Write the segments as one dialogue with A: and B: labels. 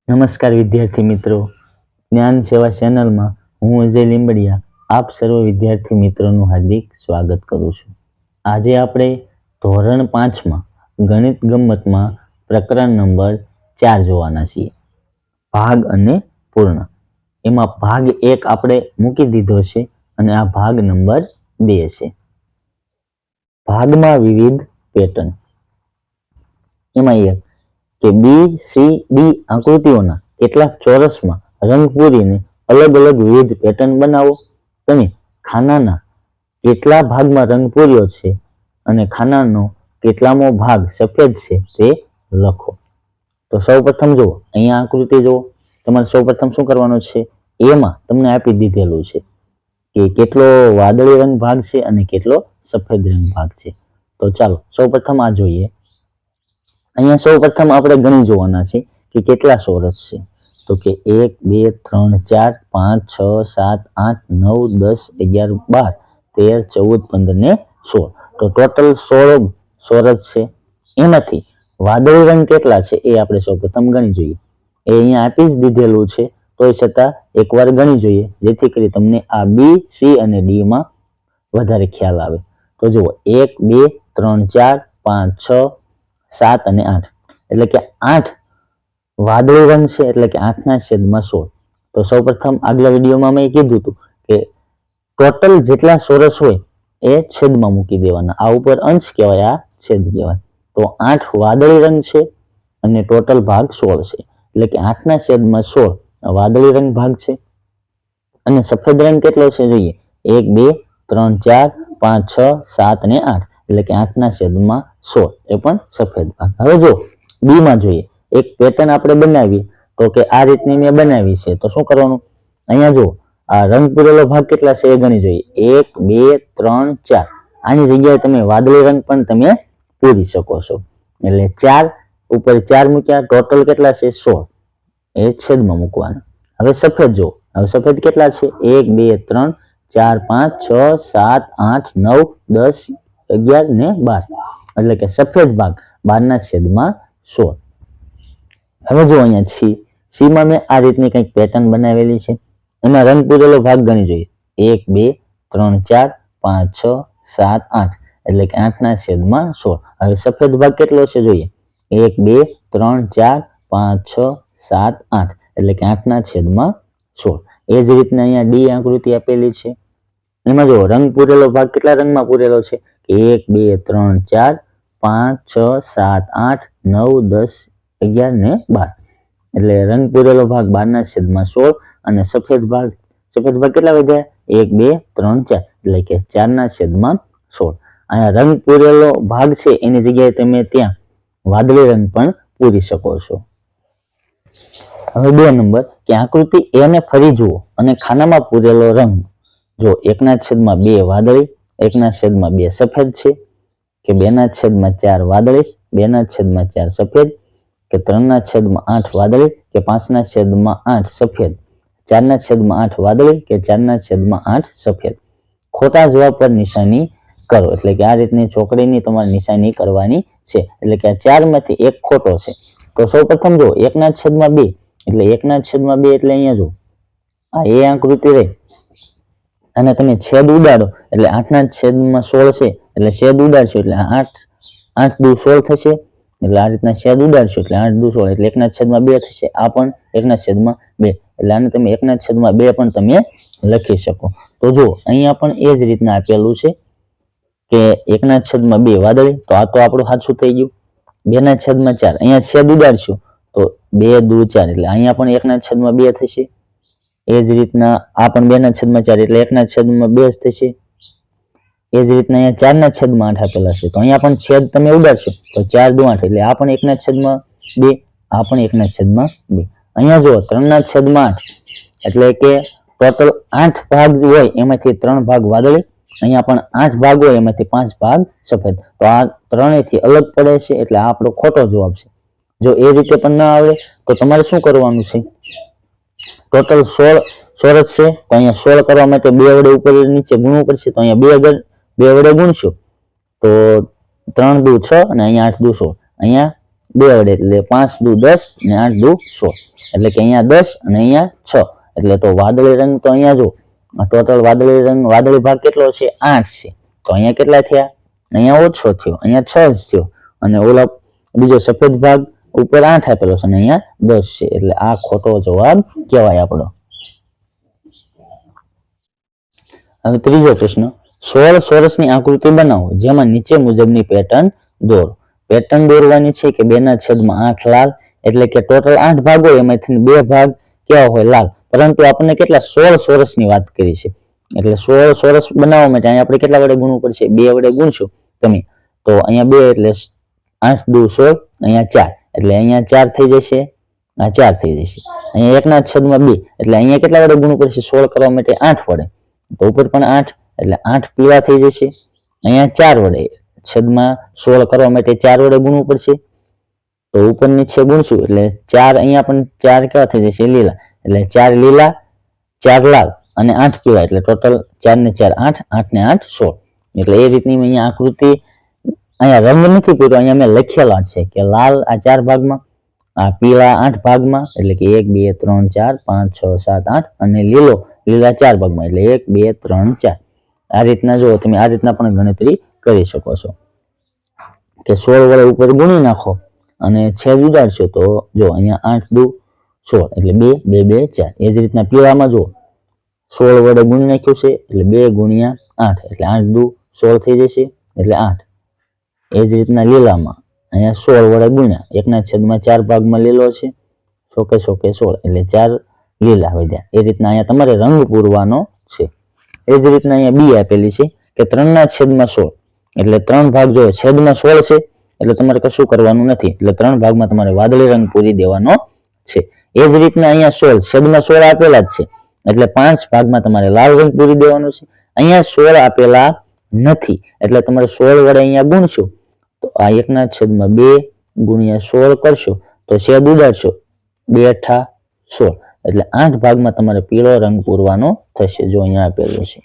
A: નમસ્કાર વિદ્યાર્થી મિત્રો, જ્ઞાન સેવા ચેનલમાં હું અજય લીંબડિયા આપ સર્વ વિદ્યાર્થી મિત્રોનું હાર્દિક સ્વાગત કરું છું। આજે આપણે ધોરણ 5માં ગણિત ગમ્મતમાં પ્રકરણ નંબર 4 જોવાના છીએ, ભાગ અને પૂર્ણ। એમાં ભાગ 1 આપણે મૂકી દીધો છે અને આ ભાગ નંબર 2 છે। ભાગમાં વિવિધ પેટર્ન, એમાં એક કે બી સી ડી આકૃતિઓના કેટલાક ચોરસમાં રંગ પૂરીને અલગ અલગ વિવિધ પેટર્ન બનાવો। તમે ખાનાના કેટલા ભાગમાં રંગ પૂર્યો છે અને ખાનાનો કેટલામો ભાગ સફેદ છે તે લખો। તો સૌપ્રથમ જુઓ, અહીંયા આકૃતિ જુઓ। તમારે સૌપ્રથમ શું કરવાનું છે, એમાં તમને આપી દીધેલું છે કે કેટલો વાદળી રંગ ભાગ છે અને કેટલો સફેદ રંગ ભાગ છે। તો ચાલો સૌપ્રથમ આ જોઈએ। અહીંયા સૌપ્રથમ આપણે ગણી જોવાના છે કે કેટલા ચોરસ છે। તો કે 1 2 3 4 5 6 7 8 9 10 11 12 13 14 15 ને 16, તો ટોટલ 16 ચોરસ છે। એમાંથી વાદળી રંગ કેટલા છે એ આપણે સૌપ્રથમ ગણી જોઈએ। એ અહીંયા આપી જ દીધેલું છે, તોય છતાં એકવાર ગણી જોઈએ જેથી કરી તમને આ બી સી અને ડી માં વધારે ખ્યાલ આવે। તો જુઓ 1 2 3 4 5 6 7 અને 8, એટલે કે 8 વાદળી રંગ છે, એટલે કે 8/16। તો સૌપ્રથમ આગલા વિડીયોમાં મેં કીધું હતું કે ટોટલ જેટલા ચોરસ હોય એ છેદમાં મૂકી દેવાના। આ ઉપર અંશ કહેવાય, આ છેદ કહેવાય। તો 8 વાદળી રંગ છે અને ટોટલ ભાગ 16 છે, એટલે કે 8/16 વાદળી રંગ ભાગ છે। અને સફેદ રંગ કેટલો છે જોઈએ, 1 2 3 4 5 6 7 અને 8, એટલે કે 8/16 એ પણ સફેદ ભાગ। હવે જો બી માં જોઈએ, એક પેટર્ન આપણે બનાવી તો કે આ રીતની મેં બનાવી છે। તો શું કરવાનું, અહીંયા જો આ રંગ પૂરેલો ભાગ કેટલા છે એ ગણી જોઈએ, 1 2 3 4। આની જગ્યાએ તમે વાદળી રંગ પણ તમે પૂરી શકો છો, એટલે 4 ઉપર 4 મૂક્યા, ટોટલ કેટલા છે 16, એ છેદમાં મૂકવાના। હવે સફેદ જો, હવે સફેદ કેટલા છે 1 2 3 4 5 6 7 8 9 10 11 ને 12, એટલે કે સફેદ ભાગ 12/16। હવે જો અહીંયા સી માં મેં આ રીતની કંઈક પેટર્ન બનાવેલી છે। એમાં રંગ પૂરેલો ભાગ ગણી જોઈએ, 1 2 3 4 5 6 7 8, એટલે કે 8/16। હવે સફેદ ભાગ કેટલો છે જોઈએ, 1 2 3 4 5 6 7 8, એટલે કે 8/16। એ જ રીતના અહીંયા ડી આકૃતિ આપેલી છે। એમાં જો રંગ પૂરેલો ભાગ કેટલા રંગમાં પૂરેલો છે, 1 2 3 4 5 6 7 8 9 10 11 ને 12, એટલે રંગ પૂરેલો ભાગ 12/16 અને સફેદ ભાગ કેટલા વધ્યા, 1 2 3 4, એટલે કે 4/16। અહીંયા રંગ પૂરેલો ભાગ છે એની જગ્યાએ તમે ત્યાં વાદળી રંગ પણ પૂરી શકો છો। હવે 2 નંબર કે આકૃતિ એ ને ફરી જુઓ અને ખાનામાં પૂરેલો રંગ જો 1/2 વાદળી, 1/2 સફેદ છે, કે 2/4 વાદળી, 2/4 સફેદ, કે 3/8 વાદળી, કે 5/8 સફેદ, 4/8 વાદળી, કે 4/8 સફેદ। ખોટા જવાબ પર નિશાની કરો, એટલે કે આ રીતની ચોકડીની તમારે નિશાની કરવાની છે, એટલે કે આ 4 માંથી એક ખોટો છે। તો સૌપ્રથમ જો 1/2, એટલે 1/2 એટલે અહીંયા જો આ એ આકૃતિ રહી અને તમે છેદ ઉડાડો એટલે 8/16 છે, એટલે છેદ ઉડાડશો એટલે 8 દુ 16 થશે, એટલે આ રીતના છેદ ઉડાડશો એટલે 8 દુ 16, એટલે 1/2 થશે। આ પણ 1/2, એટલે આને તમે 1/2 પણ તમે લખી શકો। તો જો અહીંયા પણ એ જ રીતના આપેલું છે કે 1/2 વાદળી, તો આ તો આપણું સાચું થઈ ગયું। 2/4 અહીંયા છેદ ઉડાડશું તો 2 દુ 4, એટલે અહીંયા પણ 1/2 થશે। એ જ રીતના આ પણ 2/4, એટલે 1/2 જ થશે। એ જ રીતના અહીંયા 4/8 આપેલા છે, તો અહીંયા પણ છેદ તમે ઉડાડશો તો 4 દુ 8, એટલે આ પણ 1/2, આ પણ 1/2। અહીંયા જો 3/8, એટલે કે ટોટલ 8 ભાગ હોય એમાંથી 3 ભાગ વાદળી, અહીંયા પણ 8 ભાગ હોય એમાંથી 5 ભાગ સફેદ, તો આ ત્રણેયથી અલગ પડે છે, એટલે આ આપણો ખોટો જવાબ છે। જો એ રીતે પણ ના આવડે તો તમારે શું કરવાનું છે, ટોટલ 16 ચોરસ છે, તો અહીંયા 16 કરવા માટે 2 વડે ઉપર નીચે ગુણવું પડશે। તો અહીંયા 2 વડે ગુણશું તો 3 દુ 6 અને અહીંયા 8 દુ 16, અહીંયા 2 વડે એટલે 5 દુ 10 ને 8 દુ 16 એટલે કે અહીંયા 10 અને અહીંયા 6 એટલે તો વાદળી રંગ તો અહીંયા જો ટોટલ વાદળી ભાગ કેટલો છે 8 છે તો અહીંયા કેટલા થયા અહીંયા ઓછો થયો અહીંયા 6 જ થયો અને ઓલા બીજો સફેદ ભાગ ઉપર 8 આપેલો છે અને અહીંયા 10 છે એટલે આ ખોટો જવાબ કહેવાય આપણો। હવે ત્રીજો પ્રશ્ન 16 ચોરસની આકૃતિ બનાવો જેમાં નીચે મુજબની પેટર્ન દોરો। પેટર્ન દોરવાની છે કે 2/8 લાલ એટલે કે ટોટલ 8 ભાગ હોય એમાંથી 2 ભાગ કેવા હોય લાલ પરંતુ આપણને કેટલા 16 ચોરસની વાત કરી છે એટલે 16 ચોરસ બનાવવા માટે અહીંયા આપણે કેટલા વડે ગુણવું પડશે 2 વડે ગુણશું તમે તો અહીંયા 2 એટલે 8 દુ 16 અહીંયા 4 એટલે અહીંયા 4 થઈ જશે આ 4 થઈ જશે અહીંયા 1/2 એટલે અહીંયા કેટલા વડે ગુણવું પડશે 16 કરવા માટે 8 વડે તો ઉપર પણ 8 એટલે 8 પીળા થઈ જશે અહીંયા 4 વડે છેદમાં 16 કરવા માટે 4 વડે ગુણવું પડશે તો ઉપર નીચે ગુણશું એટલે 4 અહીંયા પણ 4 કેવા થઈ જશે લીલા એટલે 4 લીલા 4 લાલ અને 8 પીળા એટલે ટોટલ 4 ને 4 8 8 ને 8 16 એટલે એ રીતની અહીંયા આકૃતિ અહીંયા રંગ નથી પૂરો અહીંયા મેં લખેલા છે કે લાલ આ 4 ભાગમાં આ પીળા 8 ભાગમાં એટલે કે 1 2 3 4 5 6 7 8 અને લીલા 4 ભાગમાં એટલે 1 2 3 4 આ રીતના જો તમે આ રીતના પણ ગણતરી કરી શકો છો કે 16 વડે ઉપર ગુણી નાખો અને છેદ ઉડાડશો તો જો અહીંયા 8 દુ 16 એટલે 2 2 2 4 એ જ રીતના પીળામાં જો 16 વડે ગુણી નાખ્યું છે એટલે 2 ગુણ્યા 8 એટલે 8 દુ 16 થઈ જશે એટલે 8 એ જ રીતના લીલામાં અહીંયા 16 વડે ગુણ્યા 1/4 ભાગમાં લીલો છે સોકે 16 એટલે 4 લીલા વધ્યા એ રીતના અહીંયા તમારે રંગ પૂરવાનો છે। એ જ રીતના અહીંયા બી આપેલી છે કે 3/16 એટલે 3 ભાગ જો છેદમાં 16 છે એટલે તમારે કશું કરવાનું નથી એટલે 3 ભાગમાં તમારે વાદળી રંગ પૂરી દેવાનો છે। એ જ રીતના અહીંયા 16 છેદમાં 16 આપેલા જ છે એટલે 5 ભાગમાં તમારે લાલ રંગ પૂરી દેવાનો છે અહીંયા 16 આપેલા નથી એટલે તમારે 16 વડે અહીંયા ગુણશો તો આ 1/2 ગુણ્યા 16 કરશો તો છેદ ઉડાડશો 2 8 16 એટલે 8 ભાગમાં તમારે પીળો રંગ પૂરવાનો થશે જો અહીંયા આપેલું છે।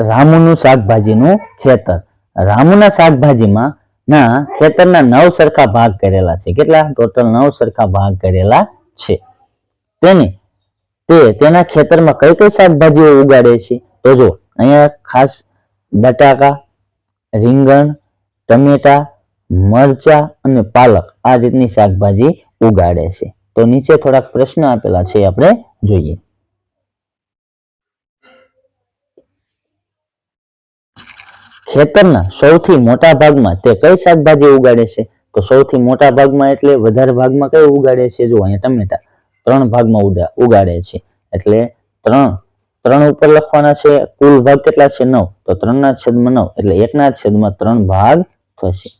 A: રામુનું શાકભાજીનું ખેતર રામુના શાકભાજીમાં ના ખેતરના 9 સરખા ભાગ કરેલા છે કેટલા ટોટલ 9 સરખા ભાગ કરેલા છે તેના ખેતરમાં કઈ કઈ શાકભાજીઓ ઉગાડે છે તો જો અહીંયા ખાસ બટાકા રીંગણ ટમેટા મરચા અને પાલક આ રીતની શાકભાજી ઉગાડે છે તો નીચે થોડાક પ્રશ્ન આપેલા છે આપણે જોઈએ। ખેતરના સૌથી મોટા ભાગમાં તે કઈ શાકભાજી ઉગાડે છે તો સૌથી મોટા ભાગમાં એટલે વધારે ભાગમાં કઈ ઉગાડે છે જો અહીંયા ટમેટા 3 ભાગમાં ઉગાડે છે એટલે 3 ઉપર લખવાના છે કુલ ભાગ કેટલા છે 9 તો 3/9 એટલે 1/3 ભાગ થશે।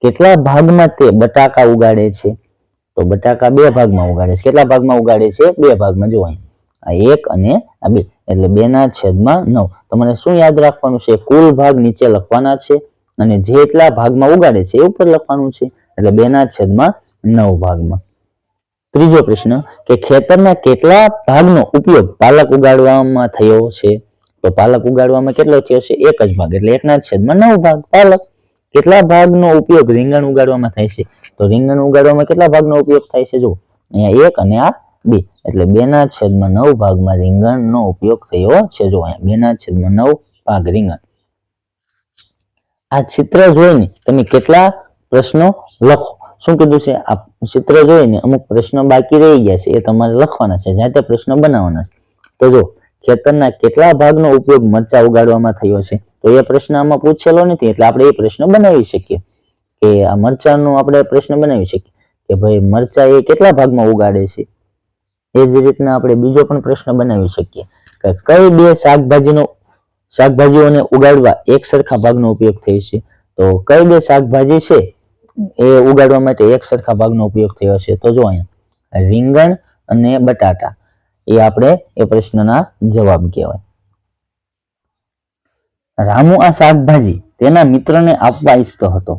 A: કેટલા ભાગમાં તે બટાકા ઉગાડે છે તો બટાકા 2 ભાગમાં ઉગાડે છે કેટલા ભાગમાં ઉગાડે છે 2 ભાગમાં જો અહીં આ 1 અને આ 2 એટલે 2/9 તમારે શું યાદ રાખવાનું છે કુલ ભાગ નીચે લખવાના છે અને જેટલા ભાગમાં ઉગાડે છે એ ઉપર લખવાનું છે એટલે 2/9 ભાગમાં। ત્રીજો પ્રશ્ન કે ખેતરના કેટલા ભાગનો ઉપયોગ પાલક ઉગાડવામાં થયો છે તો પાલક ઉગાડવામાં કેટલો થયો છે 1 જ ભાગ એટલે 1/9 ભાગ પાલક। કેટલા ભાગનો ઉપયોગ રીંગણ ઉગાડવામાં થાય છે તો રીંગણ ઉગાડવામાં કેટલા ભાગનો ઉપયોગ થાય છે જો અહીંયા 1 અને આ 2 એટલે 2/9 ભાગમાં રીંગણનો ઉપયોગ થયો છે જો અહીંયા 2/9 ભાગ રીંગણ। આ ચિત્ર જોઈને તમે કેટલા પ્રશ્નો લખો શું કીધું છે આ ચિત્ર જોઈને અમુક પ્રશ્નો બાકી રહી ગયા છે એ તમારે લખવાના છે જાતે પ્રશ્ન બનાવવાના છે તો જો ખેતરના કેટલા ભાગનો ઉપયોગ મરચા ઉગાડવામાં થયો છે તો એ પ્રશ્ન આમાં પૂછેલો નથી એટલે આપણે એ પ્રશ્ન બનાવી શકીએ કે આ મરચાનો આપણે પ્રશ્ન બનાવી શકીએ કે ભાઈ મરચા એ કેટલા ભાગમાં ઉગાડે છે। એ જ રીતના આપણે બીજો પણ પ્રશ્ન બનાવી શકીએ કે કઈ 2 શાકભાજીઓને ઉગાડવા 1 સરખા ભાગનો ઉપયોગ થયો છે તો કઈ 2 શાકભાજી છે એ ઉગાડવા માટે 1 સરખા ભાગનો ઉપયોગ થયો છે તો જો અહીંયા રીંગણ અને બટાટા એ આપણે એ પ્રશ્નના જવાબ કહેવાય। રામુ આ શાકભાજી તેના મિત્રને આપવા ઈચ્છતો હતો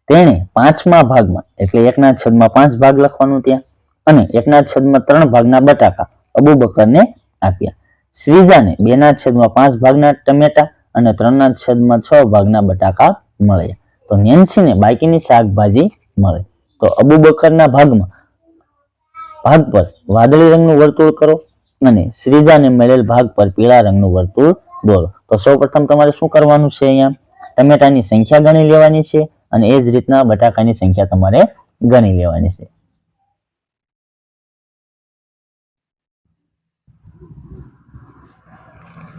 A: તેણે 5મા ભાગમાં એટલે 1/5 ભાગ લખવાનું ત્યાં અને 1/3 ભાગના બટાકા અબુબકરને આપ્યા। શ્રીજાને 2/5 ભાગના ટમેટા અને 3/6 ભાગના બટાકા મળ્યા તો નેન્સીને બાકીની શાકભાજી મળે. તો અબુ બકરના ભાગ પર વાદળી રંગનું વર્તુળ કરો અને શ્રીજાને મળેલ ભાગ પર પીળા રંગનું વર્તુળ દોરો. તો સૌપ્રથમ તમારે શું કરવાનું છે? અહીંયા ટમેટાની સંખ્યા ગણી લેવાની છે અને એ જ રીતના બટાકાની સંખ્યા તમારે ગણી લેવાની છે.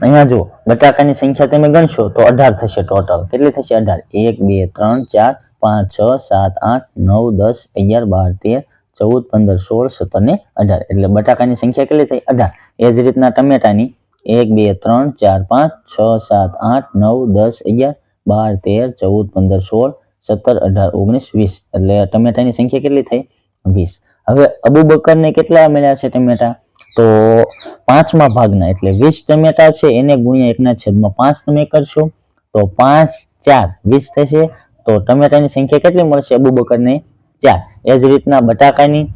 A: અહીંયા જુઓ, બટાકાની સંખ્યા તમે ગણશો તો 18 થશે ટોટલ. કેટલી થશે? 18. 1 2 3 4 5 6 7 8 9 10 11 12 13 14 15 16 17 ને 18. એટલે બટાકાની સંખ્યા કેટલી થઈ? 18. એ જ રીતના ટમેટાની 1 2 3 4 5 6 7 8 9 10 11 12 13 14 15 16 17 18 19 20. એટલે ટમેટાની સંખ્યા કેટલી થઈ? 20. હવે અબુ બકરને કેટલા મળ્યા છે ટમેટા? તો 5મા ભાગના એટલે 20 ટમેટા છે એને ગુણ્યા 1/5 તમે કરશો તો 5 4 20 થશે. તો ટમેટાની સંખ્યા કેટલી મળશે અબુ બકરને? 4. એ જ રીતના બટાકાની,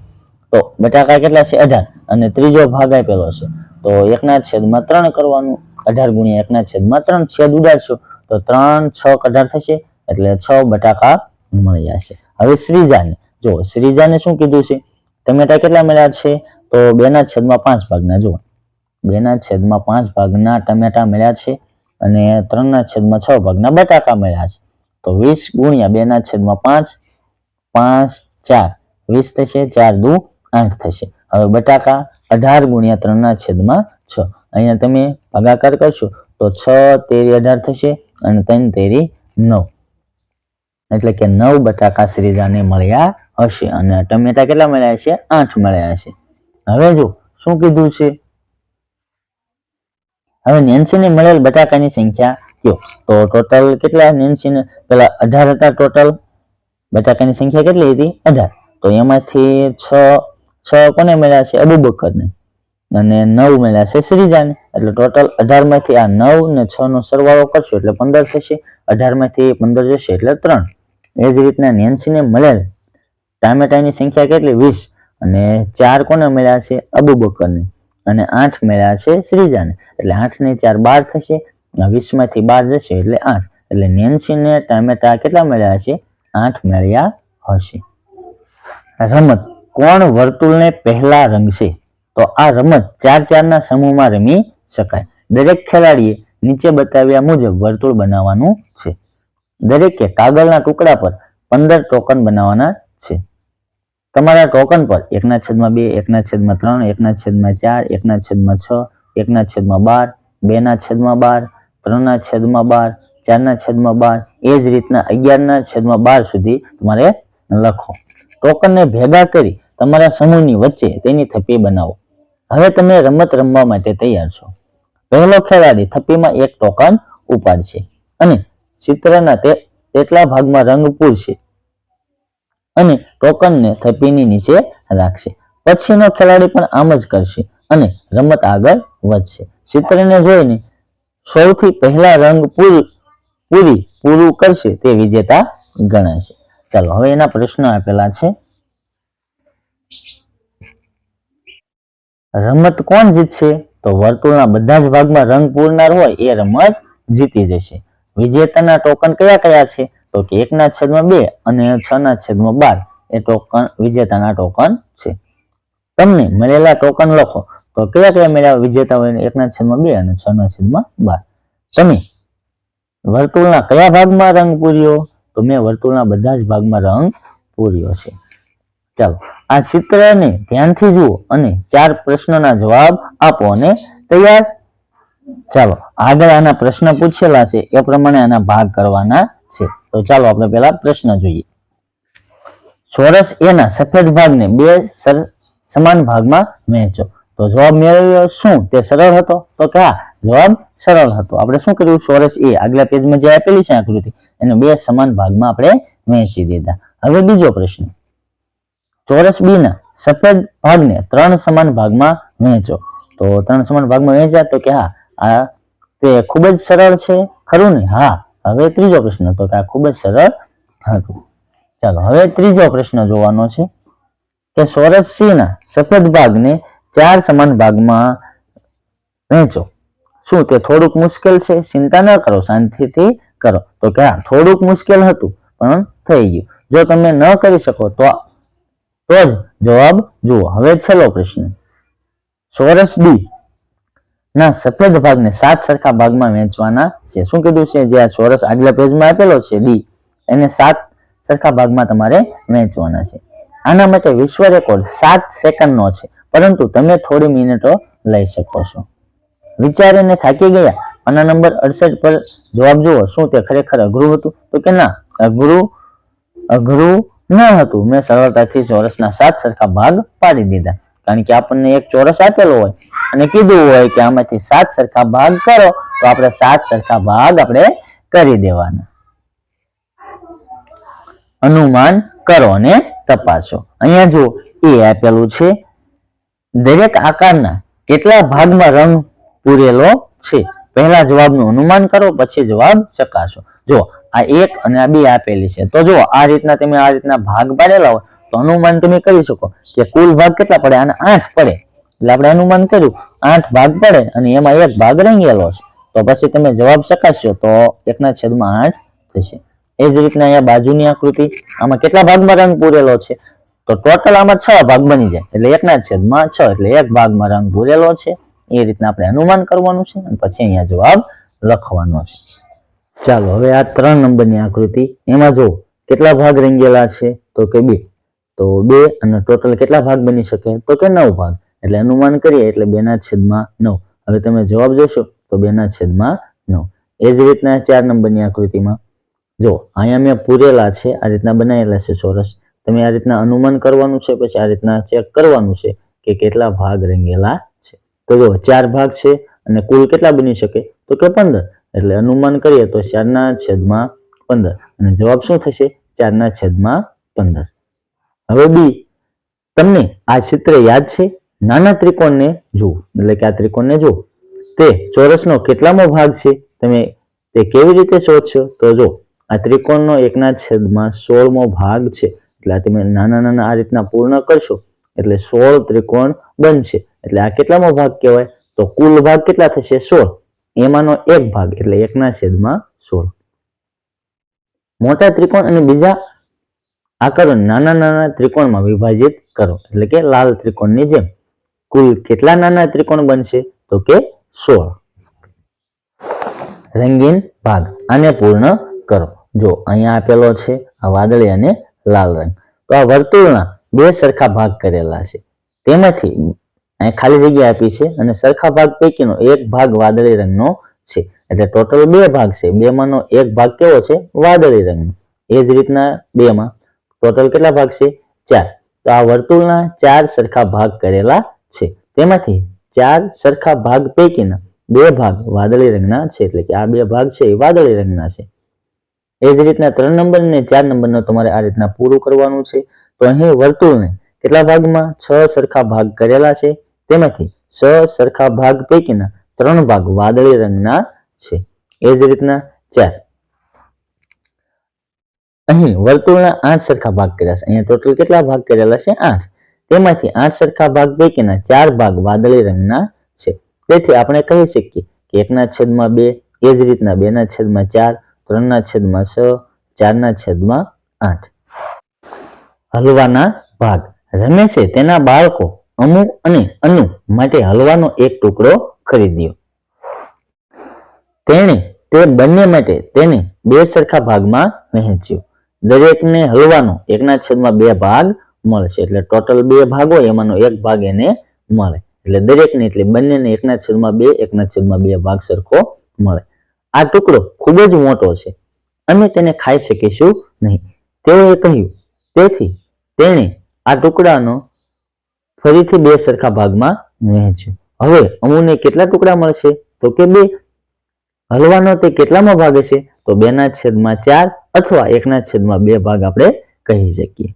A: તો બટાકા કેટલા છે? 18 અને ત્રીજો ભાગ આપેલો છે તો 1/3 કરવાનું. 18 ગુણ્યા 1/3 છેદ ઉડાડશો તો 3 6 18 થશે એટલે 6 બટાકા મળી જશે. હવે શ્રીજાને જો, શ્રીજાને શું કીધું છે? ટમેટા કેટલા મળ્યા છે? તો 2/5 ભાગના. જુઓ, 2/5 ભાગના ટમેટા મળ્યા છે અને 3/6 ભાગના બટાકા મળ્યા છે. તો 20 ગુણ્યા 2/5 5 4 20 થશે. 4 દુ 8 થશે. હવે બટાકા 18 ગુણ્યા 3/6. અહીંયા તમે ભાગાકાર કરશો તો 6 તેરી 18 થશે અને 3 તેરી 9. એટલે કે 9 બટાકા શ્રીજાને મળ્યા હશે અને ટમેટા કેટલા મળ્યા છે? 8 મળ્યા હશે. હવે જો શું કીધું છે? હવે નેન્સીને મળેલ બટાકાની સંખ્યા કયો? તો ટોટલ કેટલા નેન્સીને? પેલા 18 હતા ટોટલ. બટાકાની સંખ્યા કેટલી હતી? 18. તો એમાંથી 6 કોને મળ્યા છે? અબુ બકરને. અને 9 મળ્યા છે શ્રીજાને. એટલે ટોટલ 18 માંથી આ 9 ને 6 નો સરવાળો કરશો એટલે 15 થશે. 18 માંથી 15 જશે એટલે 3. એ જ રીતના નેન્સીને મળેલ ટામેટાની સંખ્યા કેટલી? 20 અને 4 કોને મળ્યા છે? અબુ બકરને અને 8 મળ્યા છે શ્રીજાને. એટલે 8 ને 4 12 થશે. 20 માંથી 12 જશે એટલે 8. એટલે નેન્સીને ટામેટા કેટલા મળ્યા છે? 8 મળ્યા હશે. રમત કોણ વર્તુળને પહેલા રંગશે? તો આ રમત 4-4 ના સમૂહમાં રમી શકાય. દરેક ખેલાડીએ નીચે બતાવ્યા મુજબ વર્તુળ બનાવવાનું છે. દરેકે કાગળના ટુકડા પર 15 ટોકન બનાવવાના છે. તમારા ટોકન પર 1/2 1/3 1/4 1/6 1/12 2/12 3/12 4/12 એ જ રીતના 11/12 સુધી તમારે લખો. ટોકનને ભેગા કરી તમારા સમૂહની વચ્ચે તેની થપ્પી બનાવો. હવે તમે રમત રમવા માટે તૈયાર છો. પહેલો ખેલાડી થપ્પીમાં એક ટોકન ઉપાડશે અને ચિત્રના તેટલા ભાગમાં રંગ પૂરશે અને ટોકનને થપ્પીની નીચે રાખશે. પછીનો ખેલાડી પણ આમ જ કરશે અને રમત આગળ વધશે. ચિત્રને જોઈને સૌથી પહેલા રંગ પૂરું કરશે તે વિજેતા ગણાશે. ચાલો હવે એના પ્રશ્નો આપેલા છે. રમત કોણ જીતશે? તો વર્તુળના બધા જ ભાગમાં રંગ પૂરનાર હોય એ રમત જીતી જશે. વિજેતાના ટોકન કયા કયા છે? તો કે 1/2 અને 6/12 એ ટોકન વિજેતાના ટોકન છે. તમને મળેલા ટોકન લખો. તો કયા કયા મળ્યા વિજેતાઓને? 1/2 અને 6/12. તમે વર્તુળના કયા ભાગમાં રંગ પૂર્યો? તો મેં વર્તુળના બધા જ ભાગમાં રંગ પૂર્યો છે. ચાલો આ ચિત્રને ધ્યાનથી જુઓ અને 4 પ્રશ્નોના જવાબ આપો અને તૈયાર. ચાલો આગળ આના પ્રશ્ન પૂછેલા છે એ પ્રમાણે આના ભાગ કરવાના છે. તો ચાલો આપણે પહેલા પ્રશ્ન જોઈએ. ચોરસ એ ના સફેદ ભાગને 2 સમાન ભાગમાં વહેંચો. તો જવાબ મેળવ્યો શું તે સરળ હતો? તો કે હા, જવાબ સરળ હતો. આપણે શું કર્યું? ચોરસ એ આગલા પેજમાં જે આપેલી છે આકૃતિ એને 2 સમાન ભાગમાં આપણે વહેંચી દીધા. હવે બીજો પ્રશ્ન. ચોરસ બી ના સફેદ ભાગને 3 સમાન ભાગમાં વહેંચો. તો 3 સમાન ભાગમાં વહેંચ્યા? તો કે હા, આ તે ખૂબ જ સરળ છે, ખરું ને? હા. હવે ત્રીજો પ્રશ્ન. તો કે આ ખૂબ જ સરળ હતું. ચાલો હવે ત્રીજો પ્રશ્ન જોવાનો છે કે ચોરસ સી ના સફેદ ભાગને 4 સમાન ભાગમાં વહેંચો. શું તે થોડુંક મુશ્કેલ છે? ચિંતા ન કરો, શાંતિથી કરો. તો કે હા, થોડુંક મુશ્કેલ હતું પણ થઈ ગયું. જો તમે ન કરી શકો તો જ જવાબ જુઓ. હવે છેલ્લો પ્રશ્ન, ચોરસ ડી ના સફેદ ભાગને 7 સરખા ભાગમાં વહેંચવાના છે. શું કીધું છે? જે આ ચોરસ આગલા પેજમાં આપેલો છે ડી, એને 7 સરખા ભાગમાં તમારે વહેંચવાના છે. આના માટે વિશ્વ રેકોર્ડ 7 સેકન્ડનો છે, પરંતુ તમે થોડી મિનિટો લઈ શકો છો. વિચારીને થાકી ગયા? આના નંબર 68 પર જવાબ જુઓ. શું તે ખરેખર અઘરું હતું? તો કે ના, અઘરું ન હતું. મેં સરળતાથી ચોરસના 7 સરખા ભાગ પાડી દીધા. કારણ કે આપણને એક ચોરસ આપેલો હોય અને કીધું હોય કે આમાંથી 7 સરખા ભાગ કરો, તો આપણે 7 સરખા ભાગ આપણે કરી દેવાના. અનુમાન કરો અને તપાસો. અહીંયા જો એ આપેલું છે, દરેક આકારના કેટલા ભાગમાં રંગ પૂરેલો છે. પહેલા જવાબનું અનુમાન કરો, પછી જવાબ ચકાસો. જો આ 1 અને આ 2 આપેલી છે, તો જો આ રીતના તમે આ રીતના ભાગ પાડેલા હોય તો અનુમાન તમે કરી શકો કે કુલ ભાગ કેટલા પડે? આના 8 પડે. એટલે આપણે અનુમાન કર્યું 8 ભાગ પડે અને એમાં 1 ભાગ રંગેલો છે, તો પછી તમે જવાબ ચકાસશો તો 1/8 થશે. એ જ રીતના અહીંયા બાજુની આકૃતિ, આમાં કેટલા ભાગમાં રંગ પૂરેલો છે? તો ટોટલ આમાં 6 ભાગ બની જાય, એટલે 1/6 એટલે 1 ભાગમાં રંગ પૂરેલો છે. એ રીતના આપણે અનુમાન કરવાનું છે અને પછી અહીંયા જવાબ લખવાનો છે. ચાલો હવે આ 3 નંબરની આકૃતિ, એમાં જો કેટલા ભાગ રંગેલા છે? તો કે 2. તો 2 અને ટોટલ કેટલા ભાગ બની શકે? તો કે 9 ભાગ. એટલે અનુમાન કરીએ એટલે 2/9. હવે તમે જવાબ જોશો તો 2/9. એ જ રીતના 4 નંબરની આકૃતિમાં જો અહીંયા મેં પૂરેલા છે, આ રીતના બનાવેલા છે ચોરસ. તમે આ રીતના અનુમાન કરવાનું છે, પછી આ રીતના ચેક કરવાનું છે કે કેટલા ભાગ રંગેલા છે. તો જો 4 ભાગ છે અને કુલ કેટલા બની શકે? તો કે 15. એટલે અનુમાન કરીએ તો 4/15 અને જવાબ શું થશે? 4/15. હવે બી, તમને આ ચિત્ર યાદ છે? નાના ત્રિકોણને જુઓ, એટલે કે આ ત્રિકોણને જુઓ, તે ચોરસનો કેટલામો ભાગ છે? તમે તે કેવી રીતે શોધશો? તો જો આ ત્રિકોણનો 1/16મો ભાગ છે. એટલે આ તમે નાના નાના આ રીતના પૂર્ણ કરશો એટલે 16 ત્રિકોણ બનશે. એટલે આ કેટલામો ભાગ કહેવાય? તો કુલ ભાગ કેટલા થશે? 16. એમાંનો 1 ભાગ એટલે 1/16. મોટા ત્રિકોણ અને બીજા આકારો નાના નાના ત્રિકોણમાં વિભાજિત કરો, એટલે કે લાલ ત્રિકોણની જેમ. કુલ કેટલા નાના ત્રિકોણ બનશે? તો કે 16. રંગીન ભાગ, આને પૂર્ણ કરો. જો અહીંયા આપેલો છે આ વાદળી અને લાલ રંગ. તો આ વર્તુળના 2 સરખા ભાગ કરેલા છે, તેમાંથી અહીં ખાલી જગ્યા આપી છે અને સરખા ભાગ પૈકીનો 1 ભાગ વાદળી રંગનો છે. એટલે ટોટલ 2 ભાગ છે, 2 માંનો 1 ભાગ કેવો છે? વાદળી રંગનો. એ જ રીતના 2 માં ટોટલ કેટલા ભાગ છે? 4. તો આ વર્તુળના 4 સરખા ભાગ કરેલા છે, તેમાંથી 4 સરખા ભાગ પૈકીના 2 ભાગ વાદળી રંગના છે. એટલે કે આ 2 ભાગ છે એ વાદળી રંગના છે. એ જ રીતના 3 નંબર અને 4 નંબરનો તમારે આ રીતના પૂરું કરવાનું છે. તો અહીં વર્તુળને કેટલા ભાગમાં? 6 સરખા ભાગ કરેલા છે, તેમાંથી 6 સરખા ભાગ પૈકીના 3 ભાગ વાદળી રંગના છે. એ જ રીતના 4. અહીં વર્તુળના 8 સરખા ભાગ કર્યા છે. અહીંયા ટોટલ કેટલા ભાગ કરેલા છે? 8. તેમાંથી 8 સરખા ભાગ પૈકીના 4 ભાગ વાદળી રંગના છે. તેથી આપણે કહી શકીએ કે 1/2. એ જ રીતના 2/4, 3/6, 4/8. હલવાના ભાગ. રમેશે તેના બાળકો અમુ અને અનુ માટે હલવાનો એક ટુકડો ખરીદ્યો. તેણે તે બંને માટે તેને 2 સરખા ભાગમાં વહેંચ્યો. દરેકને હલવાનો 1/2 ભાગ મળશે. એટલે ટોટલ 2 ભાગ હોય, એમાંનો 1 ભાગ એને મળે. એટલે દરેકને એટલે બંનેને 1/2 ભાગ સરખો મળે. આ ટુકડો ખૂબ જ મોટો છે અને તેને ખાઈ શકીશું નહીં, તેઓએ કહ્યું. તેથી તેણે આ ટુકડાનો ફરીથી 2 સરખા ભાગમાં વહેંચ્યો. હવે અમુને કેટલા ટુકડા મળશે? તો કે 2. હલવાનો તે કેટલામો ભાગ હશે? તો 2/4 અથવા 1/2 ભાગ આપણે કહી શકીએ.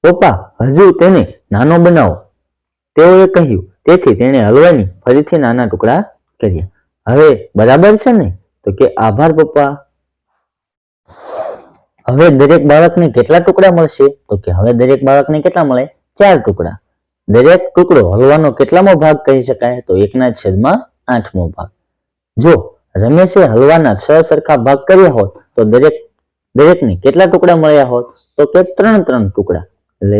A: પપ્પા, હજુ તેને નાનો બનાવો, તેઓએ કહ્યું. તેથી તેણે હલવાની ફરીથી નાના ટુકડા કર્યા. હવે બરાબર છે ને? તો કે આભાર પપ્પા. હવે દરેક બાળકને કેટલા ટુકડા મળશે? તો કે હવે દરેક બાળકને કેટલા મળે? 4 ટુકડા. દરેક ટુકડો હલવાનો કેટલામો ભાગ કહી શકાય? તો 1/8મો ભાગ. જો રમેશે હલવાના 6 સરખા ભાગ કર્યા હોત તો દરેક દરેકને કેટલા ટુકડા મળ્યા હોત? તો કે 3 ટુકડા. એટલે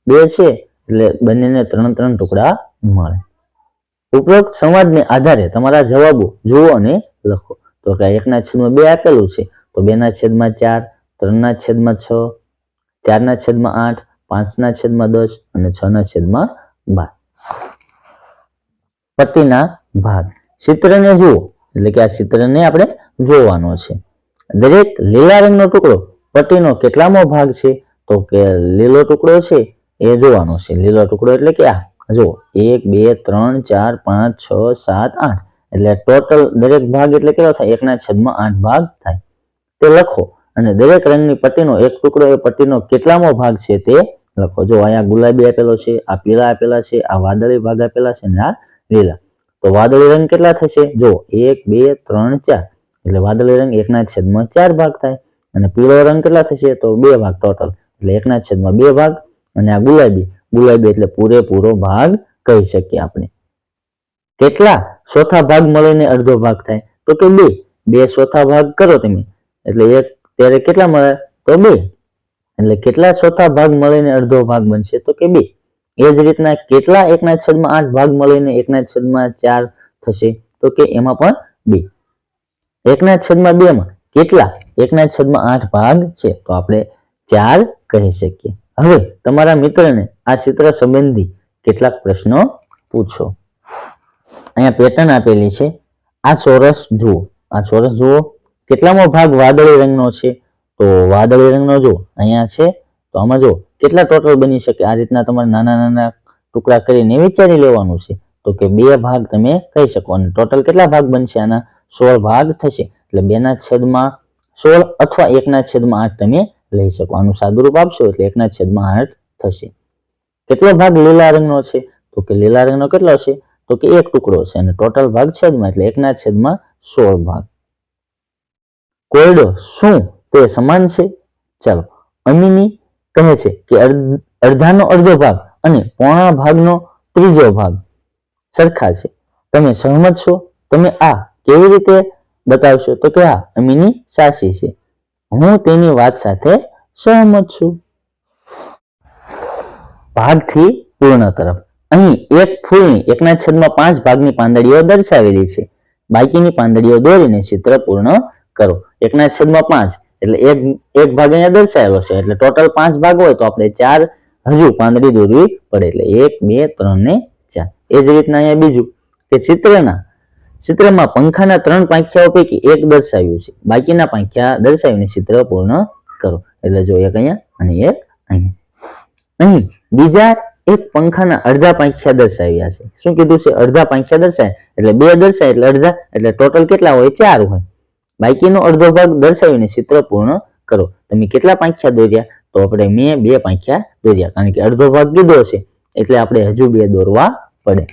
A: બે છે એટલે બંનેને 3 ટુકડા મળે. ઉપરોક્ત સંવાદને આધારે તમારા જવાબો જુઓ અને લખો. તો કે 1/2 આપેલું છે, તો 2/4, 3/6, 4/8, 5/10 અને 6/12. પટ્ટીના ભાગ. ચિત્રને જુઓ, એટલે કે આ ચિત્રને આપણે જોવાનો છે. દરેક લીલા રંગનો ટુકડો પટ્ટીનો કેટલામો ભાગ છે? તો કે લીલો ટુકડો છે એ જોવાનો છે. લીલો ટુકડો એટલે કે આ જુઓ 1, 2, 3, 4, 5, 6, 7, 8. એટલે ટોટલ દરેક ભાગ એટલે કેટલો થાય? 1/8 ભાગ થાય. તે લખો અને દરેક રંગની પટ્ટીનો એક ટુકડો એ પટ્ટીનો કેટલામો ભાગ છે તે લખો. જો અહીંયા ગુલાબી આપેલો છે, આ પીળા આપેલા છે, આ વાદળી ભાગ આપેલા છે અને આ લીલા. તો વાદળી રંગ કેટલા થશે? જો 1, 2, 3, 4. એટલે વાદળી રંગ 1/4 ભાગ થાય. અને પીળો રંગ કેટલા થશે? તો 2 ભાગ ટોટલ. એટલે 1/2 ભાગ. અને આ ગુલાબી એટલે પૂરેપૂરો ભાગ કહી શકીએ આપણે. કેટલા ચોથા ભાગ મળીને અડધો ભાગ થાય? તો કે 2. 2 ચોથા ભાગ કરો તમે એટલે એક ત્યારે કેટલા મળે? તો 2. એટલે કેટલા ચોથા ભાગ મળીને અડધો ભાગ બનશે? તો કે 2. એ જ રીતના કેટલા 1/8 ભાગ મળીને 1/4 થશે? તો કે એમાં પણ 2. 1/2 માં કેટલા 1/8 ભાગ છે? તો આપણે 4 કહી શકીએ. હવે તમારા મિત્રને આ ચિત્ર સંબંધી કેટલાક પ્રશ્નો પૂછો. અહીંયા પેટર્ન આપેલી છે. આ ચોરસ જુઓ. કેટલામો ભાગ વાદળી રંગનો છે? તો વાદળી રંગનો જો અહીંયા છે, તો આમાં જો કેટલા ટોટલ બની શકે? આ રીતના તમારે નાના ટુકડા કરીને વિચારી લેવાનું છે. તો કે 2 ભાગ તમે કહી શકો. અને ટોટલ કેટલા ભાગ બનશે? આના 16 ભાગ થશે. એટલે 2/16 અથવા 1/8 તમે લઈ શકો. આનું સાદુરૂપ આપશો એટલે 1/8 થશે. કેટલો ભાગ લીલા રંગનો છે? તો કે લીલા રંગનો કેટલો છે? તો કે એક ટુકડો છે. અને ટોટલ ભાગ છેદમાં એટલે 1/16 ભાગ. કોયડો શું તે સમાન છે? ચાલો, અમીની કહે છે કે અડધાનો અડધો ભાગ અને પોણા ભાગનો ત્રીજો ભાગ સરખા છે. તમે સહમત છો? તમે આ કેવી રીતે બતાવશો? તો કે હા, અમીની સાચી છે. હું તેની વાત સાથે સહમત છું. ભાગથી પૂર્ણ તરફ. અહીં એક ફૂલની 1/5 ભાગની પાંદડીઓ દર્શાવેલી છે. બાકીની પાંદડીઓ દોરીને ચિત્ર પૂર્ણ કરો. 1/5 એટલે એક ભાગ અહીંયા દર્શાવેલો છે. એટલે ટોટલ 5 ભાગ હોય તો આપણે 4 હજુ પાંદડી દોરવી પડે. એટલે 1, 2, 3 ને 4. એ જ રીતના અહીંયા બીજું કે ચિત્રમાં પંખાના 3 પાંખિયાઓ પૈકી એક દર્શાવ્યું છે. બાકીના પાંખિયા દર્શાવીને ચિત્ર પૂર્ણ કરો. એટલે જો એક અહીંયા અને એક અહીંયા. અહીં બીજા એક પંખાના અડધા પાંખિયા દર્શાવ્યા છે. શું કીધું છે? અડધા પાંખિયા દર્શાય એટલે 2 દર્શાય એટલે અડધા. એટલે ટોટલ કેટલા હોય? 4 હોય. બાકીનો અડધો ભાગ દર્શાવીને ચિત્ર પૂર્ણ કરો. તમે કેટલા પાંખિયા દોર્યા? તો આપણે મેં 2 પાંખિયા દોર્યા. કારણ કે અડધો ભાગ કીધો છે એટલે આપણે હજુ 2 દોરવા પડે.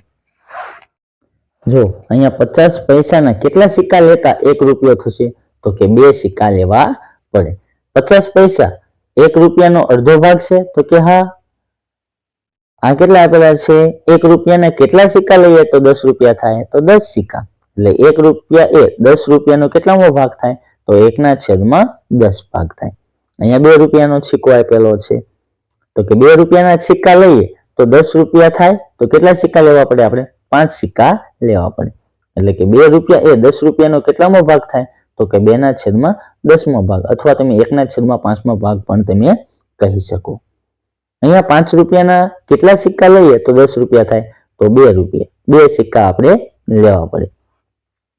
A: જો અહીંયા 50 પૈસાના કેટલા સિક્કા લેતા 1 રૂપિયો થશે? તો કે 2 સિક્કા લેવા પડે. 50 પૈસા 1 રૂપિયાનો અડધો ભાગ છે? તો કે હા. આ કેટલા આપેલા છે? 1 રૂપિયાના કેટલા સિક્કા લઈએ તો 10 રૂપિયા થાય? તો 10 સિક્કા. એટલે 1 રૂપિયા એ 10 રૂપિયાનો કેટલામો ભાગ થાય? તો 1/10 ભાગ થાય. અહીંયા 2 રૂપિયાનો સિક્કો આપેલો છે. તો કે 2 રૂપિયાના સિક્કા લઈએ તો 10 રૂપિયા થાય. તો કેટલા સિક્કા લેવા પડે? આપણે 5 સિક્કા લેવા પડે. એટલે કે 2 રૂપિયા એ 10 રૂપિયાનો કેટલામો ભાગ થાય? તો કે 2/10 ભાગ. અથવા તમે 1/5 ભાગ પણ તમે કહી શકો. અહીંયા 5 રૂપિયાના કેટલા સિક્કા લઈએ તો 10 રૂપિયા થાય? તો 2 રૂપિયા. 2 સિક્કા આપણે લેવા પડે.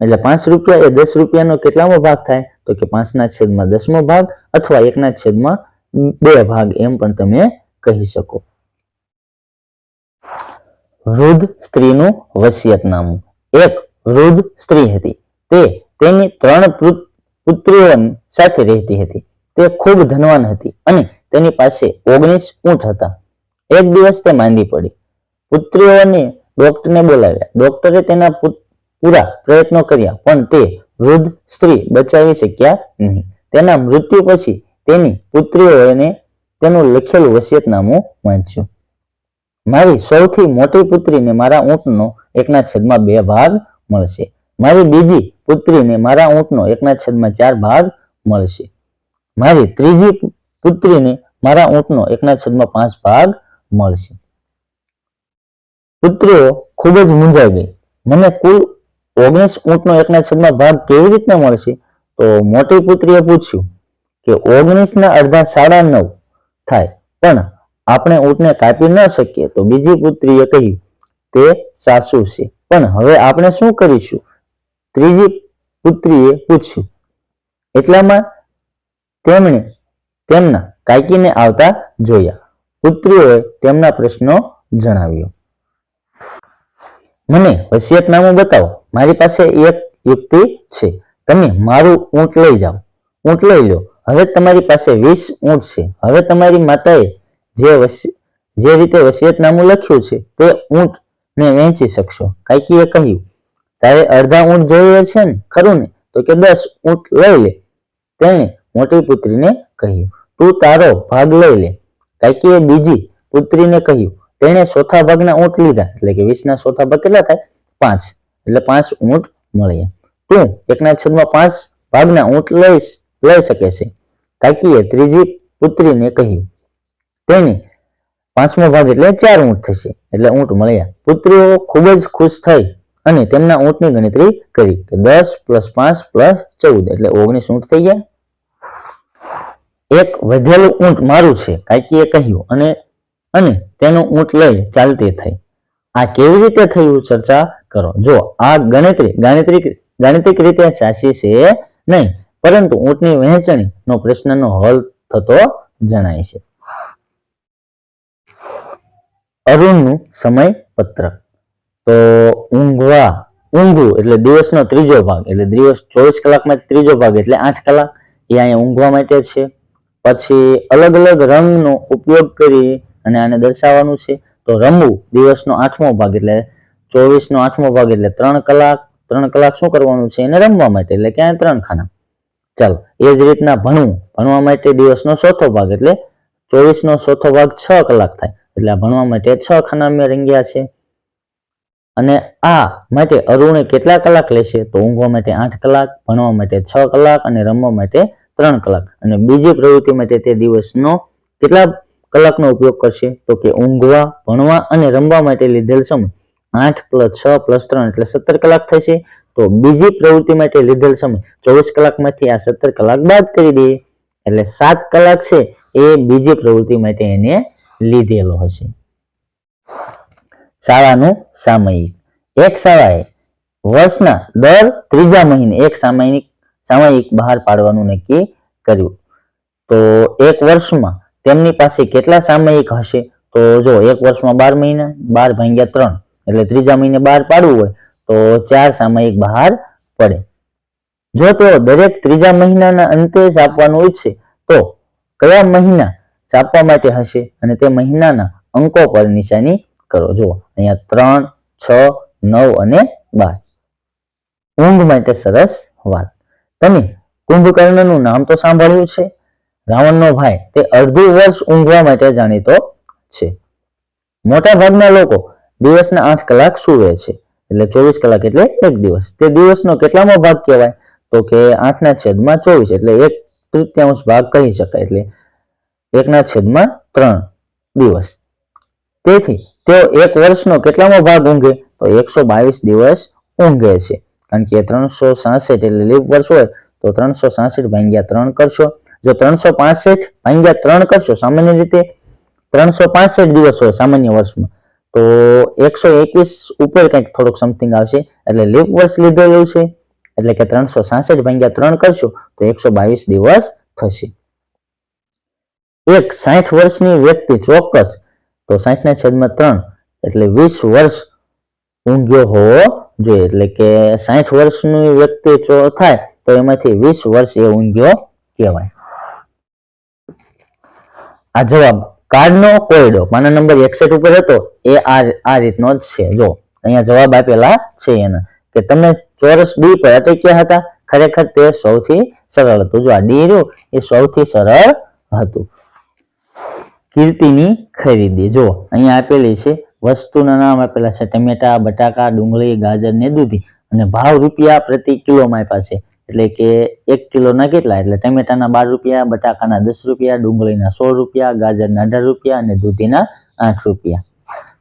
A: એટલે 5 રૂપિયા એ 10 રૂપિયાનો કેટલામો ભાગ થાય? તો કે 5/10 ભાગ અથવા 1/2 ભાગ એમ પણ તમે કહી શકો. વૃદ્ધ સ્ત્રીનું વસિયતનામું. એક વૃદ્ધ સ્ત્રી હતી. તે તેની 3 પુત્રીઓ સાથે રહેતી હતી. તે ખૂબ ધનવાન હતી અને તેની પાસે 19 ઊંટ હતા. એક દિવસ તે માંદી પડી. પુત્રીઓને ડોક્ટરને બોલાવ્યા. ડોક્ટરે તેના પૂરા પ્રયત્નો કર્યા પણ તે વૃદ્ધ સ્ત્રી બચાવી શક્યા નહીં. તેના મૃત્યુ પછી તેની પુત્રીઓને તેનું લખેલું વસિયતનામું વાંચ્યું. મારી સૌથી મોટી પુત્રીને મારા ઊંટનો 1/2 ભાગ મળશે. મારી બીજી પુત્રીને મારા ઊંટનો 1/4 ભાગ મળશે. મારી ત્રીજી પુત્રીને મારા ઊંટનો 1/5 ભાગ મળશે. પુત્રીઓ ખૂબ જ મૂંઝાઈ ગઈ. મને કુલ 19 ઊંટનો 1/6 ભાગ કેવી રીતના મળશે? તો મોટી પુત્રીએ પૂછ્યું કે 19 ના અડધા 9.5 થાય, પણ આપણે ઊંટને કાપી ન શકીએ. તો બીજી પુત્રીએ કહ્યું તે સાચું છે, પણ હવે આપણે શું કરીશું? ત્રીજી પુત્રીએ પૂછ્યું. એટલામાં તેમણે તેમના કાકીને આવતા જોયા. પુત્રીઓએ તેમના પ્રશ્નો જણાવ્યો. મને વસિયતનામું બતાવો. મારી પાસે એક યુક્તિ છે. તમે મારું ઊંટ લઈ જાઓ. ઊંટ લઈ લો. હવે તમારી પાસે 20 ઊંટ છે. હવે તમારી માતાએ જે રીતે વસિયતનામું લખ્યું છે તે ઊંટને વહેંચી શકશો. કાકીએ કહ્યું, તારે અડધા ઊંટ જોઈએ છે ને, ખરું ને? તો કે 10 ઊંટ લઈ લે. તેણે મોટી પુત્રીને કહ્યું, તું તારો ભાગ લઈ લે. કાકીએ બીજી પુત્રીને કહ્યું. તેણે ચોથા ભાગના ઊંટ લીધા. એટલે કે 20 ના ચોથા ભાગ કેટલા થાય? 5. એટલે 5 ઊંટ મળ્યા. તું 1/5 ભાગના ઊંટ લઈ શકે છે. કાકીએ ત્રીજી પુત્રીને કહ્યું. તેને 5મો ભાગ એટલે 4 ઊંટ થશે. એટલે ઊંટ મળ્યા. પુત્રીઓ ખૂબ જ ખુશ થઈ અને તેમના ઊંટની ગણતરી કરી કે 10 + 5 + 14 એટલે 19 ઊંટ થઈ ગયા. એક વધેલું ઊંટ મારું છે, કાકીએ કહ્યું અને તેનું ઊંટ લઈ ચાલતી થઈ. આ કેવી રીતે થયું? ચર્ચા કરો. જો આ ગાણિતિક રીતે સાચી છે નહીં, પરંતુ ઊંટની વહેંચણીનો પ્રશ્નનો હલ થતો જણાય છે. અરુણનું સમય પત્રક. તો ઊંઘવું એટલે દિવસનો ત્રીજો ભાગ, એટલે દિવસ 24 કલાકમાં ત્રીજો ભાગ એટલે 8 કલાક એ અહીંયા ઊંઘવા માટે છે. પછી અલગ અલગ રંગનો ઉપયોગ કરી અને આને દર્શાવવાનું છે. તો રમવું દિવસનો 8મો ભાગ એટલે 24 નો 8મો ભાગ એટલે 3 કલાક. 3 કલાક શું કરવાનું છે? એને રમવા માટે, એટલે કે 3 ખાના. ચાલો, એ જ રીતના ભણવા માટે દિવસનો ચોથો ભાગ એટલે 24 નો ચોથો ભાગ 6 કલાક થાય. એટલે ભણવા માટે 6 ખાના મેં રંગ્યા છે. અને આ માટે અરુણે કેટલા કલાક લેશે? તો ઊંઘવા માટે 8 કલાક, ભણવા માટે 6 કલાક અને રમવા માટે 3 કલાક. અને બીજી પ્રવૃત્તિ માટે તે દિવસનો કેટલા કલાકનો ઉપયોગ કરશે? તો કે ઊંઘવા, ભણવા અને રમવા માટે લીધેલ સમય 8 + 6 + 3 એટલે 17 કલાક થશે. તો બીજી પ્રવૃત્તિ માટે લીધેલ સમય 24 કલાકમાંથી આ 17 કલાક બાદ કરી દઈએ એટલે 7 કલાક છે એ બીજી પ્રવૃત્તિ માટે એને લીધેલો હશે. શાળાનું સામયિક. એક શાળાએ વર્ષના દર 3જા મહિને એક સામયિક બહાર પાડવાનું નક્કી કર્યું. તો એક વર્ષમાં તેમની પાસે કેટલા સામયિક હશે? તો જો એક વર્ષમાં 12 મહિના, 12 × 3 એટલે 3જા મહિને બહાર પાડવું હોય તો 4 સામયિક બહાર પડે. જો તેઓ દરેક 3જા મહિનાના અંતે છાપવાનું ઈચ્છે તો કયા મહિના છાપવા માટે હશે? અને તે મહિનાના અંકો પર નિશાની કરો. જો અહીંયા 3, 6, 9 અને 12. ઊંઘ માટે સરસ વાત. તમે કુંભકર્ણનું નામ તો સાંભળ્યું છે. રાવણનો ભાઈ. તે અડધું વર્ષ ઊંઘવા માટે જાણીતો છે. મોટા ભાગના લોકો દિવસના 8 કલાક સૂવે છે. એટલે 24 કલાક એટલે એક દિવસ. તે દિવસનો કેટલામો ભાગ કહેવાય? તો કે 8/24 એટલે 1/3 ભાગ કહી શકાય. એટલે 1/3 દિવસ. તેથી તેઓ એક વર્ષનો કેટલામો ભાગ ઊંઘે? તો 122 દિવસ ઊંઘે છે. કારણ કે 366 એટલે લીપ વર્ષ હોય તો 366 / 3 કરશો. જો 365 / 3 કરશો, સામાન્ય રીતે 365 દિવસ હોય સામાન્ય વર્ષમાં, તો 121 ઉપર કંઈક થોડુંક સમથિંગ આવશે. એટલે લીપ વર્ષ લીધેલું છે. એટલે કે 366 / 3 કરશો તો 122 દિવસ થશે. એક 60 વર્ષની વ્યક્તિ ચોક્કસ તો 60/3 એટલે 20 વર્ષ ઊંઘ્યો હોવો જોઈએ. એટલે કે 60 વર્ષની વ્યક્તિ થાય તો એમાંથી 20 વર્ષ એ ઊંઘ્યો કહેવાય. આ જવાબ કાર્ડનો કોયડો પાના નંબર 61 ઉપર હતો એ આ રીતનો જ છે. જો અહીંયા જવાબ આપેલા છે એના કે તમે ચોરસ ડી પર અટક્યા હતા. ખરેખર તે સૌથી સરળ હતું. જો આ ડી રહ્યું એ સૌથી સરળ હતું. કીર્તિની ખરીદી. જો અહીંયા આપેલી છે, વસ્તુના નામ આપેલા છે ટમેટા, બટાકા, ડુંગળી, ગાજર ને દૂધી અને ભાવ રૂપિયા પ્રતિ કિલોમાં આપ્યા છે. એટલે કે 1 કિલોના કેટલા, એટલે ટમેટાના 12 રૂપિયા, બટાકાના 10 રૂપિયા, ડુંગળીના 16 રૂપિયા, ગાજરના 18 રૂપિયા અને દૂધીના 8 રૂપિયા.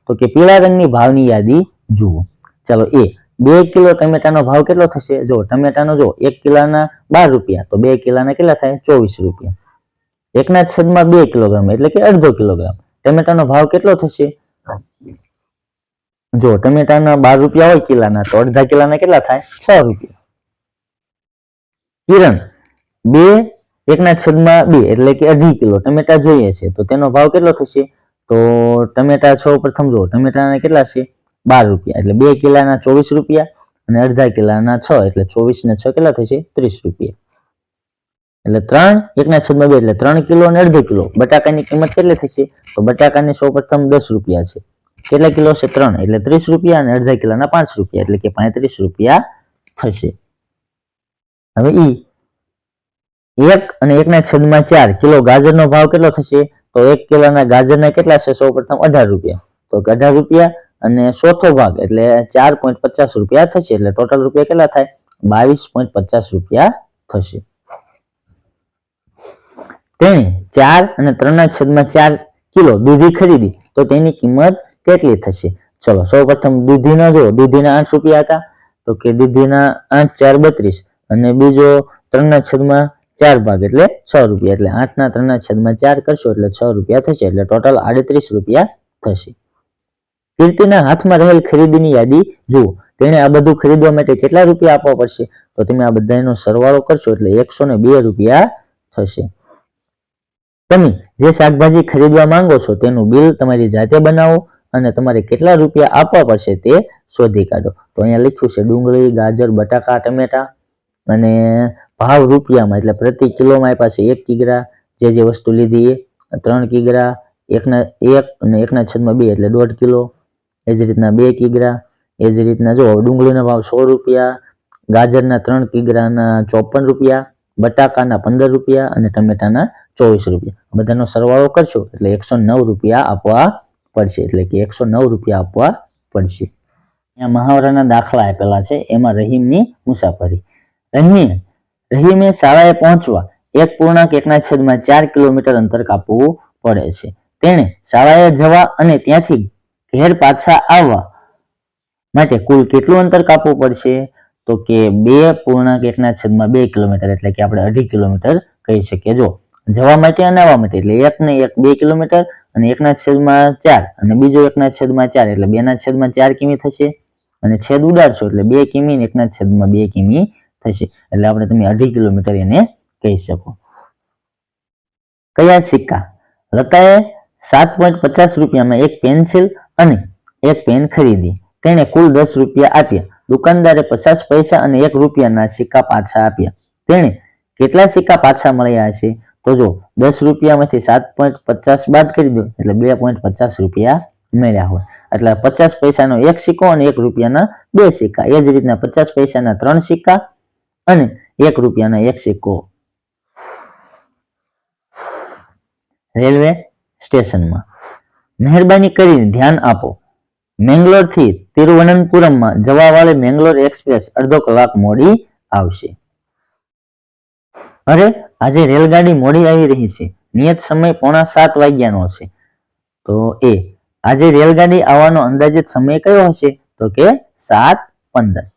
A: તો કે પીળા રંગની ભાવની યાદી જુઓ. ચાલો એ 2 કિલો ટમેટાનો ભાવ કેટલો થશે? જો ટમેટાનો જો 1 કિલોના 12 રૂપિયા, તો 2 કિલોના કેટલા થાય? 24 રૂપિયા. 1/2 કિલોગ્રામ એટલે કે અડધો કિલોગ્રામ ટમેટાનો ભાવ કેટલો થશે? જો ટમેટાના 12 રૂપિયા હોય કિલાના, તો અડધા કિલાના કેટલા થાય? 6 રૂપિયા. કિરણ 1/2 એટલે કે અઢી કિલો ટમેટા જોઈએ છે, તો તેનો ભાવ કેટલો થશે? તો ટમેટા સૌ પ્રથમ જો ટમેટાના કેટલા છે? 12 રૂપિયા, એટલે 2 કિલાના 24 રૂપિયા અને અડધા કિલાના 6 એટલે 24 ને 6 કેટલા થશે? 30 રૂપિયા. એટલે 1/2 એટલે 3 કિલો અને અડધો કિલો. બટાકાની કિંમત કેટલી થશે? તો બટાકાની સૌ પ્રથમ 10 રૂપિયા છે. કેટલા કિલો છે? 3 એટલે 30 રૂપિયા અને અડધા કિલોના 5 રૂપિયા એટલે કે 35 રૂપિયા થશે. હવે 1 અને 1/4 કિલો ગાજરનો ભાવ કેટલો થશે? તો 1 કિલોના ગાજરના કેટલા છે? સૌ પ્રથમ 18 રૂપિયા, તો 18 રૂપિયા અને ચોથો ભાગ એટલે 4.50 રૂપિયા થશે. એટલે ટોટલ રૂપિયા કેટલા થાય? 22.50 રૂપિયા થશે. તેણે 4 અને 3/4 કિલો દૂધી ખરીદી, તો તેની કિંમત કેટલી થશે? ચલો સૌ પ્રથમ દૂધીના જો દૂધીના 8 રૂપિયા હતા, તો કે દૂધીના 8 4 32 અને બીજો 3/4 ભાગ એટલે 6 રૂપિયા, એટલે 8 ના 3/4 કરશો એટલે 6 રૂપિયા થશે. એટલે ટોટલ 38 રૂપિયા થશે. કીર્તિના હાથમાં રહેલ ખરીદીની યાદી જુઓ. તેણે આ બધું ખરીદવા માટે કેટલા રૂપિયા આપવા પડશે? તો તમે આ બધાનો સરવાળો કરશો એટલે 102 રૂપિયા થશે. તમે જે શાકભાજી ખરીદવા માંગો છો તેનું બિલ તમારી જાતે બનાવો અને તમારે કેટલા રૂપિયા આપવા પડશે તે શોધી કાઢો. તો અહીંયા લખ્યું છે ડુંગળી, ગાજર, બટાકા, ટમેટા અને ભાવ રૂપિયામાં, એટલે પ્રતિ કિલોમાં આપ્યા છે 1 કિગ્રા, જે વસ્તુ લીધી એ 3 કિગ્રા, 1 અને 1/2 એટલે 1.5 કિલો, એ જ રીતના 2 કિગ્રા, એ જ રીતના જો ડુંગળીનો ભાવ 100 રૂપિયા, ગાજરના 3 કિગ્રાના 54 રૂપિયા, બટાકાના 15 રૂપિયા અને ટમેટાના 24 રૂપિયા. બધાનો સરવાળો કરશો એટલે 109 રૂપિયા આપવા પડશે. એટલે કે 109 રૂપિયા આપવા પડશે. અહીંયા મહાવરાના દાખલા આપેલા છે, એમાં રહીમની મુસાફરી. રહીમે શાળાએ પહોંચવા 1.1/4 કિલોમીટર અંતર કાપવું પડે છે. તેણે શાળાએ જવા અને ત્યાંથી ઘેર પાછા આવવા માટે કુલ કેટલું અંતર કાપવું પડશે? તો કે 2.1/2 કિલોમીટર એટલે કે આપણે 2.5 કિલોમીટર કહી શકીએ. જો જવા માટે અને આવવા માટે એટલે 1 ને 1 2 કિલોમીટર અને 1/4 અને બીજો 1/4 એટલે 2/4 કિમી થશે અને છેદ ઉડાડશો એટલે 2 કિમી ને 1/2 કિમી થશે. એટલે આપણે તમે 2.5 કિલોમીટર એને કહી શકો. કયા સિક્કા? લતાએ 7.50 રૂપિયામાં એક પેન્સિલ અને એક પેન ખરીદી. તેણે કુલ 10 રૂપિયા આપ્યા. દુકાનદારે 50 પૈસા અને 1 રૂપિયાના સિક્કા પાછા આપ્યા. તેણે કેટલા સિક્કા પાછા મળ્યા હશે? તો જો 10 રૂપિયામાંથી 7.50 બાદ કરી દો એટલે 2.50 રૂપિયા મળ્યા હોય. એટલે 50 પૈસાનો 1 સિક્કો અને 1 રૂપિયાના 2 સિક્કા. એ જ રીતના 50 પૈસાના 3 સિક્કા અને 1 રૂપિયાના 1 સિક્કો. રેલવે સ્ટેશનમાં મહેરબાની કરીને ધ્યાન આપો. મેંગલોર થી તિરુવનંતપુરમમાં જવા વાળી મેંગલોર એક્સપ્રેસ અડધો કલાક મોડી આવશે. અરે આજે રેલગાડી મોડી આવી રહી છે. નિયત સમય 6:45 વાગ્યાનો છે. તો આજે રેલગાડી આવવાનો અંદાજિત સમય કયો હશે? તો કે 7:15.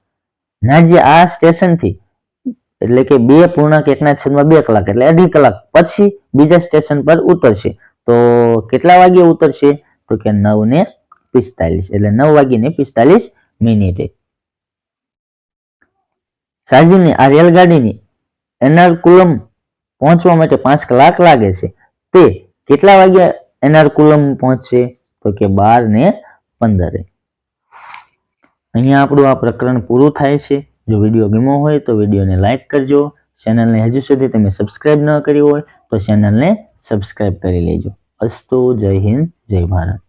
A: નાજી આ સ્ટેશનથી એટલે કે 2.1/2 કલાક એટલે 2.5 કલાક પછી બીજા સ્ટેશન પર ઉતરશે. તો કેટલા વાગે ઉતરશે? તો કે 9:45 એટલે 9:45 સાજીને આ રેલગાડીની એર્નાકુલમ પહોંચવા માટે 5 કલાક લાગે છે. તે કેટલા વાગે એર્નાકુલમ પહોંચશે? તો કે 12:15. અહીંયા આપણું આ પ્રકરણ પૂરું થાય છે. જો વિડીયો ગમ્યો હોય તો વિડીયોને લાઈક કરજો. ચેનલને હજુ સુધી તમે સબસ્ક્રાઇબ ન કરી હોય તો ચેનલને સબસ્ક્રાઇબ કરી લેજો. અસ્તુ. જય હિન્દ, જય ભારત.